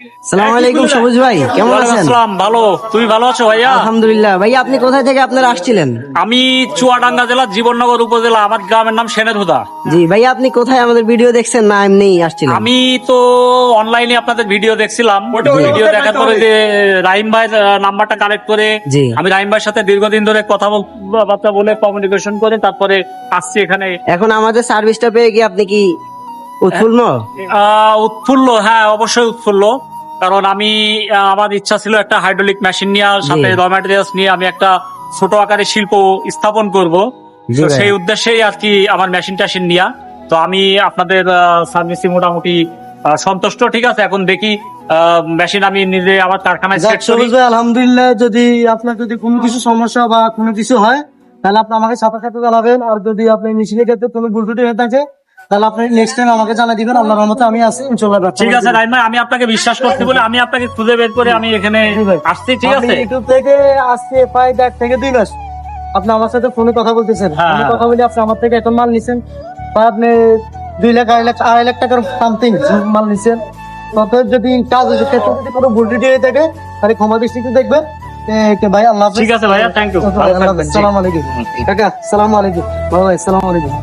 সালাম আলাইকুম সবুজ ভাই, কেমন আছেন? আসসালাম, ভালো। তুমি ভালো আছো ভাইয়া? আলহামদুলিল্লাহ। ভাই আপনি কোথায় থেকে আপনারা আসছিলেন? আমি চুয়াডাঙ্গা জেলা জীবননগর উপজেলা, আমার গ্রামের নাম সেনেধুদা। জি ভাই, আপনি কোথায় আমাদের ভিডিও দেখছেন না এমনি আসছিলেন? আমি তো অনলাইনে আপনাদের ভিডিও দেখছিলাম। ভিডিও দেখার পরে যে রাহিম ভাইয়ের নাম্বারটা কালেক্ট করে জি। আমি রাহিম ভাইয়ের সাথে দীর্ঘদিন ধরে কথাবার্তা বলে কমিউনিকেশন করে তারপরে আসছি এখানে। এখন আমাদের সার্ভিসটা পেয়ে কি আপনি কি উৎফুল্ল? উৎফুল্ল, হ্যাঁ অবশ্যই উৎফুল্ল। কারণ আমি আমার ইচ্ছা ছিল একটা হাইড্রোলিক মেশিন নিয়ে, সাথে র ম্যাটেরিয়ালস নিয়ে আমি একটা ছোট আকারে শিল্প স্থাপন করব। জি তো ভাই। সেই উদ্দেশ্যেই আর কি আমার মেশিন টেশিন নিয়া। তো আমি আপনাদের সার্ভিসে মোটামুটি সন্তুষ্ট। ঠিক আছে, এখন দেখি মেশিন আমি নিজে আমার কারখানায় যাক সেট করি। সবুজ ভাই, আলহামদুলিল্লাহ। যদি আপনার যদি কোনো কিছু সমস্যা বা কোনো কিছু হয় তাহলে আপনি আমাকে সাথে সাথে জানাবেন। আর যদি আপনি মেশিনের ক্ষেত্রে কোনো ভুল ত্রুটি হয়ে থাকে তাহলে আপনি নেক্সট টাইম আমাকে জানাই দিবেন। আল্লাহর রহমতে আমি আছি, ইনশাআল্লাহ। ঠিক আছে রাহিম ভাই, আমি আপনাকে বিশ্বাস করছি বলে আমি আপনাকে খুঁজে বের করে আমি এখানে আসছি। ঠিক আছে, ইউটিউব থেকে আজকে প্রায় 1.5 থেকে 2 মাস আপনি আমার সাথে ফোনে কথা বলতেছেন। হ্যাঁ। ফোনে কথা বলে আপনি আমার থেকে এখন মাল নিছেন, বা আপনি 2 লাখ 2.5 লাখ টাকার সামথিং মাল নিছেন। তত যদি কাজের ক্ষেত্রে যদি কোনো ভুল ত্রুটি হয়ে থাকে তাহলে ক্ষমা দৃষ্টিতে দেখবেন। ভাই আল্লাহ হাফেজ। ঠিক আছে ভাইয়া, থ্যাংক ইউ। আসসালামু আলাইকুম কাকা, আসসালামু আলাইকুম। ভাই আসসালামু আলাইকুম।